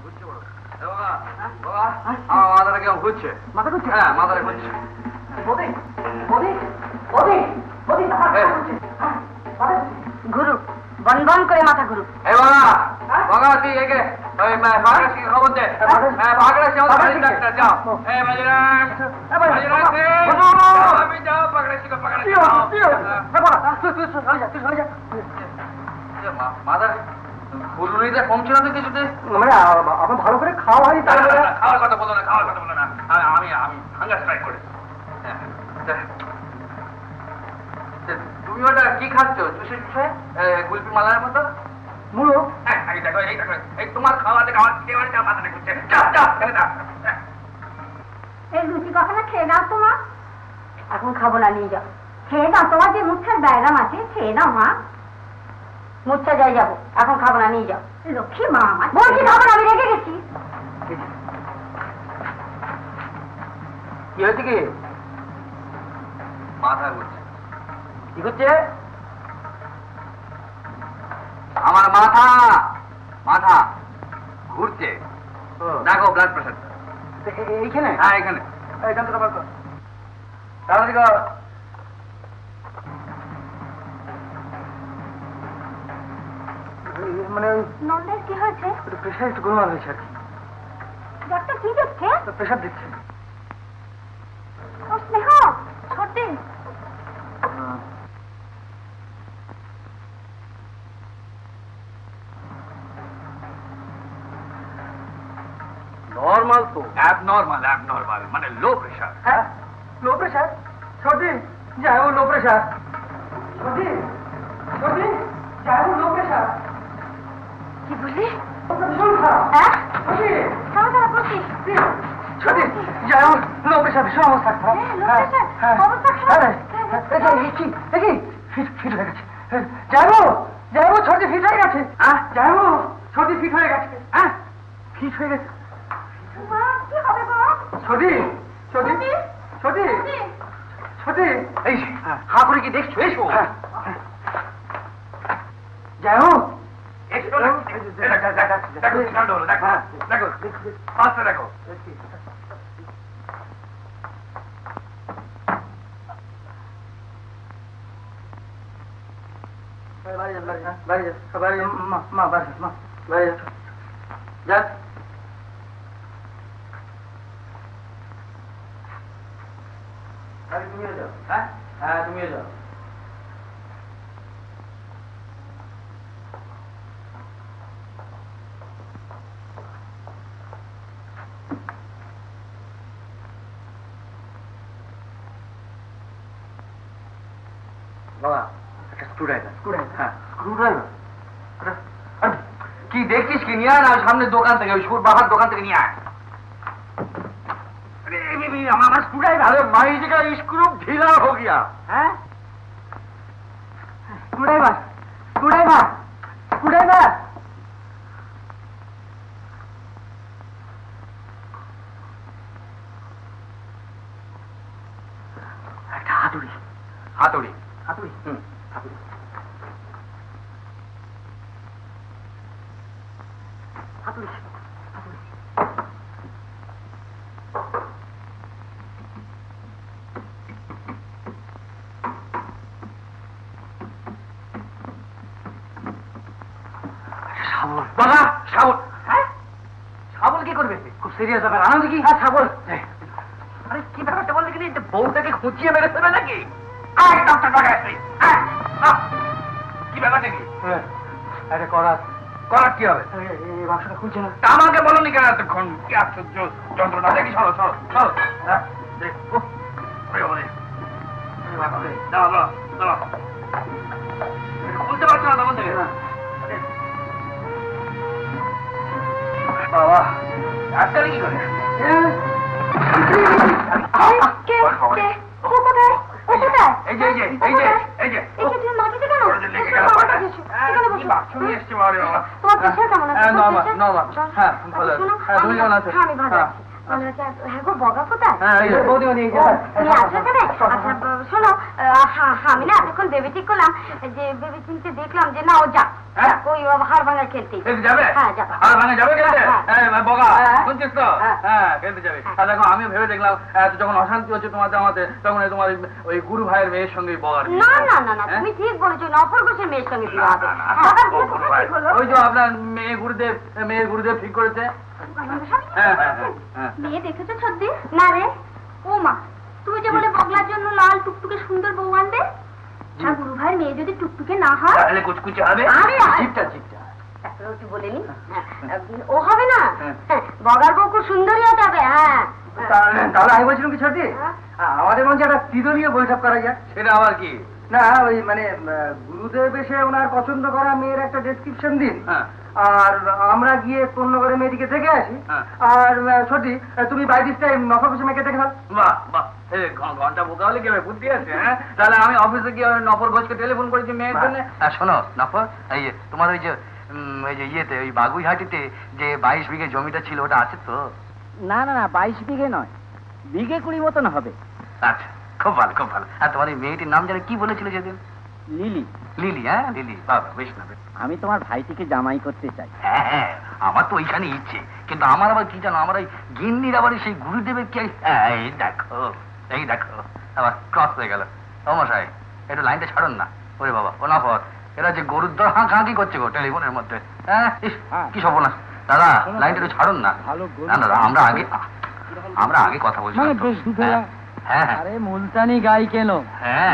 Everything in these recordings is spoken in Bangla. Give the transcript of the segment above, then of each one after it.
ঘুরছে বড় বাবা আমার মাথাটা কেমন ঘুরছে মাথা ঘুরছে হ্যাঁ মাথাটা ঘুরছে ঘুরু বন বন করে মাথা ঘুরু এই বাবা বাবা তুই একে ওই পাগড়াশি খবর দে পাগড়াশি আমাদের ডাক্তার যাও এই বাজরাং আমি যাও পাগড়াশি কো পাগড়াশি মাথা ফুলুরিটা কমছে না তো কিছুতে মানে আপনার ভালো করে খাওয়া হয় তাহলে খাওয়ার কথা বলো না খাওয়ার কথা বলো না আমি হাঙ্গার স্ট্রাইক করে তুমি ওটা কি খাচ্ছ চুষে চুষে কুলপি মালার মতো মুলো এই দেখো এই তোমার খাওয়াতে মাথাটা ঘুরছে এই লুচি কখনো খেয়ে দাও তোমা এখন খাবো না নিয়ে যাও খেয়ে দাও তোমার যে মুচ্ছার ব্যায়াম আছে খেয়ে দাও মা মুচ্ছা যাই যাবো এখন খাবো না নিয়ে যাও লক্ষ্মী মা আমার বলছি খাবো না আমি রেখে গেছি কি হয়েছে কি মাথা ঘুরছে কি হচ্ছে আমার মাথা মাথা ঘুরছে দেখো ব্লাড প্রেশার এইখানে হ্যাঁ এখানে এখান থেকে তাড়াতাড়ি মানে নন্দের কি হয়েছে প্রেশার একটু গোলমাল হয়েছে আর কি ডাক্তার কি দেখছে প্রেশার দিচ্ছে ও স্নেহ ছোটে নর্মাল তো অ্যাবনর্মাল মানে লো প্রেশার হ্যাঁ লো প্রেশার সর্দি যাই লো প্রেশার সর্দি যাই লো প্রেশার কি বললি ভীষণ খারাপ হ্যাঁ সর্দি খাওয়া দাওয়া করছিস সর্দি যাই লো প্রেশার ভীষণ অবস্থা খারাপ অবস্থা খারাপ দেখি ফিট হয়ে গেছে যাইবো সর্দি ফিট হয়ে গেছে যাইবো সর্দি ফিট হয়ে গেছে ফিট হয়ে গেছে কি হবে গো সর্দি এই হা করে কি দেখছো এসো যাই হোক দেখো তুমিও যাও হ্যাঁ তুমিও যাও বাবা একটা স্ক্রুড্রাইভার হ্যাঁ স্ক্রুড্রাইভার কি দেখছিস কি নিয়ে আয় না সামনে দোকান থেকে ওই সুর বাবার দোকান থেকে নিয়ে আয় আমার स्क्रूड्राइवर अरे माई जी का स्क्रू ढीला हो गया है स्क्रूड्राइवर একটা হাতুড়ি হাতুড়ি শাবল কি করবে খুব সিরিয়াস ব্যাপার আনন্দ কি শাবল আরে কি ব্যাপারটা বললে কি বউটাকে খুঁচিয়ে মেরে ফেলে নাকি কি ব্যাপার নাকি আরে করার কি হবে এই বাক্সটা খুলছে না আমাকে বলনি কেন এতক্ষণ কি আশ্চর্য যন্ত্রণা দেখি চলো খুলতে পারছো না তখন থেকে বাবা আজকাল কি করে হ্যাঁ গো, বগা কোথায়? বৌদিও নিয়ে যাও। তুমি আছো এখানে? আচ্ছা শোনো, আমি না এতক্ষণ ভেবে ঠিক করলাম, যে ভেবে চিনতে দেখলাম যে না ও যা ওই হাড় ভাঙা খেলতে যাবে। হ্যাঁ যাবে। হাড় ভাঙা যাবে খেলতে? বগা শুনছিস তো? হ্যাঁ খেলতে যাবে। আর দেখো আমিও ভেবে দেখলাম যখন অশান্তি হচ্ছে তোমাদের আমাদের, তখন তোমার ওই গুরু ভাইয়ের মেয়ের সঙ্গে বগার। না না না না, তুমি ঠিক বলেছো, নফর ঘোষের মেয়ের সঙ্গে বিয়ে হবে। ওই যে আপনার মেয়ে গুরুদেব ঠিক করেছে। মেয়ে দেখেছো সত্যি? না রে। ও মা, তুমি যে বলে বগলার জন্য লাল টুকটুকে সুন্দর বউ আনবে, গুরু ভাইয়ের মেয়ে যদি টুকটুকে না হয় তাহলে কুচকুচে হবে। বলেনি ও হবে না, বগার বউ খুব সুন্দরী হতে হবে। হ্যাঁ তাহলে আমি বলছিলাম কি সত্যি, আমাদের মঞ্চে একটা ত্রিদলীয় বৈঠক করা যায়। সেটা আবার কি? না ওই মানে গুরুদেব এসে ওনার পছন্দ করা মেয়ের একটা ডেসক্রিপশন দিন, আর আমরা গিয়ে পূর্ণ করে মেয়েদিকে দেখে আসি। আর সত্যি তুমি বাই দিস টাইম নফর ঘোষের মেয়েকে দেখে ফেল। বাহ বাহ, ঘন্টা বোকা হলে কি হবে, বুদ্ধি আছে। হ্যাঁ তাহলে আমি অফিসে গিয়ে নফর ঘোষকে টেলিফোন করেছি মেয়ের জন্য। শোনো নফর, এই তোমার ওই যে ইয়েতে ওই বাগুইহাটিতে যে 22 বিঘে জমিটা ছিল ওটা আছে তো? না না না, 22 বিঘে নয়, বিঘে 20 মতন হবে। আচ্ছা খুব ভালো খুব ভালো। আর তোমার এই মেয়েটির নাম জানি কি বলেছিল সেদিন? লিলি। লিলি? হ্যাঁ লিলি, বাবা বেশ না। আমি তোমার ভাইটিকে জামাই করতে চাই। হ্যাঁ হ্যাঁ, আমার তো ওইখানে ইচ্ছে, কিন্তু আমার আবার কি জানো, আমার ওই গিন্নির আবার সেই গুরুদেবের কি। এই দেখো আবার ক্রস হয়ে গেল। ও মশাই একটু লাইনটা ছাড়ুন না। ওরে বাবা ও নফর, এরা যে গরুর দর হাঁকি করছে গো টেলিফোনের মধ্যে। হ্যাঁ কি সব না দাদা, লাইনটা একটু ছাড়ুন না। না দাদা, আমরা আগে কথা বলছি। আরে মুলতানি গাই কেন,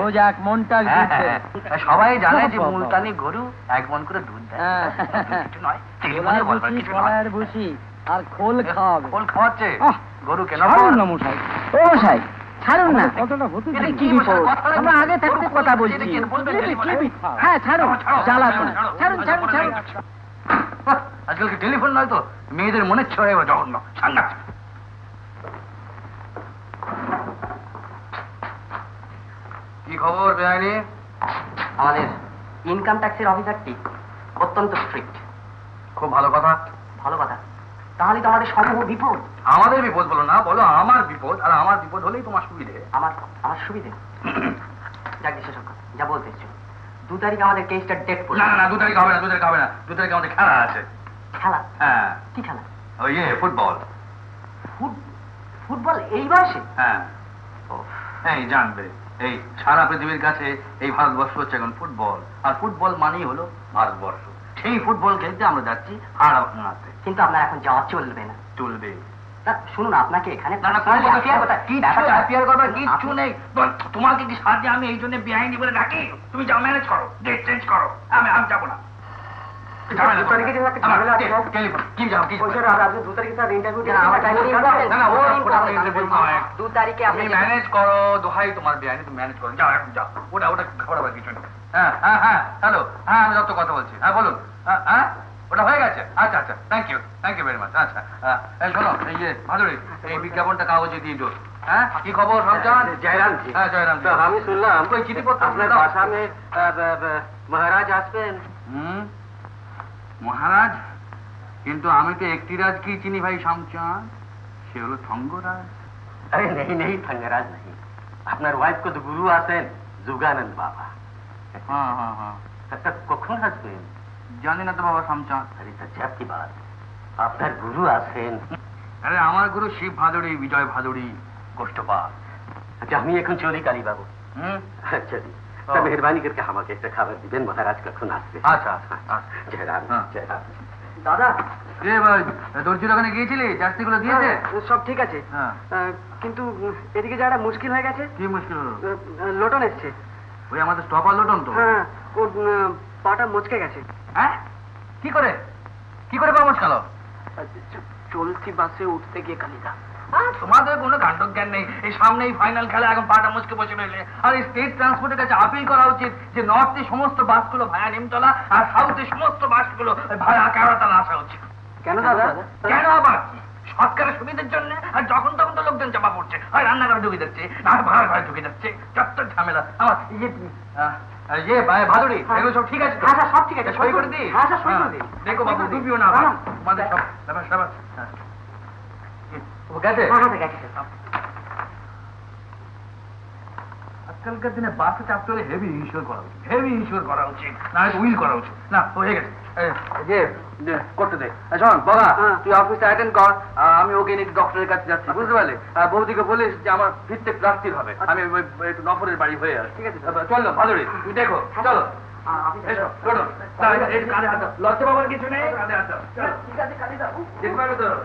রোজ 1 মন টাক দুধ দেয়। সবাই জানে যে মুলতানি গরু 1 মন করে দুধ দেয়। কিছু নয়, টেলিফোনে বলবার কিছু নয়। ভুসি আর খোল খাওয়াবে। খোল খাওয়াচ্ছে গরু কেন? না মশাই, ও মশাই ছাড়ুন না। কতটা হতে কি বিপদ, আমরা আগে থাকতে কথা বলছি। হ্যাঁ ছাড়ুন, জ্বালাতন ছাড়ুন ছাড়ুন ছাড়ুন। আজকাল কি টেলিফোন নয় তো, মেয়েদের মনে ছড়ে জঘন্য সাংঘাতিক। কি খবর বেআইনি? আমাদের ইনকাম ট্যাক্সের অফিসারটি অত্যন্ত স্ট্রিক্ট। খুব ভালো কথা। ভালো কথা, তাহলে তো আমাদের সমূহ বিপদ। আমাদের বিপদ বলো না, বলো আমার বিপদ। আর আমার বিপদ হলেই তোমার সুবিধে। আমার সুবিধে? যাক বিশেষজ্ঞ, যা বলতে ইচ্ছো। 2 তারিখ আমাদের কেসটা ডেট পড়ে। না না 2 তারিখ হবে না, 2 তারিখ হবে না। 2 তারিখে আমাদের খেলা আছে। খেলা? হ্যাঁ। কি খেলা? ওই ফুটবল। ফুটবল এই বয়সে? হ্যাঁ। এই জানবে, এই সারা পৃথিবীর কাছে এই ভারতবর্ষ হচ্ছে এখন ফুটবল, আর ফুটবল মানেই হলো ভারতবর্ষ। সেই ফুটবল খেলতে আমরা যাচ্ছি হাড়া ভাঙাতে। কিন্তু আপনার এখন যাওয়া চলবে না। চলবে? শুনুন, আপনাকে এখানে কিচ্ছু নেই। তোমাকে কি সাহায্যে আমি এই জন্য বেআইনি বলে ডাকি? তুমি যাও, ম্যানেজ করো, ডেট চেঞ্জ করো। আমি যাবো না। ম্যানেজ করো, দোহাই তোমার বেআইনি, তুমি ম্যানেজ করো। যাও এখন যাও, ওটা খাবার কিছু নেই। হ্যাঁ হ্যাঁ হ্যাঁ, হ্যালো, হ্যাঁ আমি যত কথা বলছি। হ্যাঁ বলুন। হ্যাঁ ওটা হয়ে গেছে? আচ্ছা আচ্ছা, থ্যাংক ইউ ভেরি মাচ। আচ্ছা শোনো, এই যে মাধুরী, এই বিজ্ঞাপনটা কাগজে দিয়ে দিও। হ্যাঁ কি খবর সঞ্চান? জয়রাম। হ্যাঁ জয়রাম। আমি শুনলাম ওই চিঠিপত্র আপনার আসামে মহারাজ আসবেন। মহারাজ? কিন্তু আমি তো একটি রাজকেই চিনি ভাই শামচাঁদ, সে হলো থঙ্গরাজ। আরে নেই থঙ্গরাজ नहीं, আপনার ওয়াইফ को तो गुरु আছেন যোগানন্দ বাবা। হ্যাঁ হ্যাঁ হ্যাঁ। কখন আসবেন? জানি না তো বাবা শামচাঁদ। আরে তা চাপ কি বাত, আপনার গুরু আছেন। আরে আমার গুরু শিব ভাদুড়ি, বিজয় ভাদুড়ি, গোষ্ঠপাল। আচ্ছা আমি এখন চলি কালী বাবু। চলি। তা মেহরবানি করকে আমাকে একটা খাবার দিবেন, মহারাজ কখন আসবে? আচ্ছা আচ্ছা। জয়রাম জয়রাম। দাদা দর্জির ওখানে গিয়েছিলি, জার্সিগুলো দিয়েছে? সব ঠিক আছে, কিন্তু এদিকে যারা মুশকিল হয়ে গেছে। কি মুশকিল হলো? লোটন এসছে। ওই আমাদের স্টপার লোটন তো? হ্যাঁ, ওর পাটা মচকে গেছে। হ্যাঁ কি করে পা মচকালো? চলতি বাসে উঠতে গিয়ে কালিদা। তোমাদের কোনো কাণ্ডজ্ঞান নেই। এই সামনেই ফাইনাল খেলা, এখন পাটা মুচকে বসে রইলে। আর এই স্টেট ট্রান্সপোর্টের কাছে আপিল করা উচিত যে নর্থে সমস্ত বাসগুলো ভায়া নিমতলা, আর সাউথে সমস্ত বাসগুলো ভায়া কেওড়াতলা আসা উচিত। কেন দাদা? কেন আবার? সরকারের সুবিধার জন্য। আর যখন তখন তো লোকজন চাপা পড়ছে, হয় রান্নাঘরে ঢুকে যাচ্ছে, না ভাড়া ঘরে ঢুকে যাচ্ছে, চত্বর ঝামেলা। আমার ভাদুড়ি, এগুলো সব ঠিক আছে? হ্যাঁ স্যার, সব ঠিক আছে। সই করে দিই? হ্যাঁ স্যার, সই করে দিই। দেখো বাবু, ডুবিও না আমাদের সব। গেছে হ্যাঁ গেছে। আজকালকার দিনে বাসে চাপতে হলে হেভি ইনশিওর করা উচিত, হেভি ইনশিওর করা উচিত, না হয়তো উইল করা উচিত। না হয়ে গেছে, করতে দে। শোন বাবা, তুই অফিসে অ্যাটেন্ড কর, আমি ওকে নিয়ে ডক্টরের কাছে যাচ্ছি, বুঝতে পারলি? বৌদিকে বলিস যে আমার ফিরতে প্লাস্টিক হবে, আমি একটু নফরের বাড়ি হয়ে আসি। ঠিক আছে, চলো ভাদুরী, তুমি দেখো, চলো লজ্জা বাবার কিছু নেই, কাঁধে হাত দাও। ঠিক আছে, কাঁধে দাও।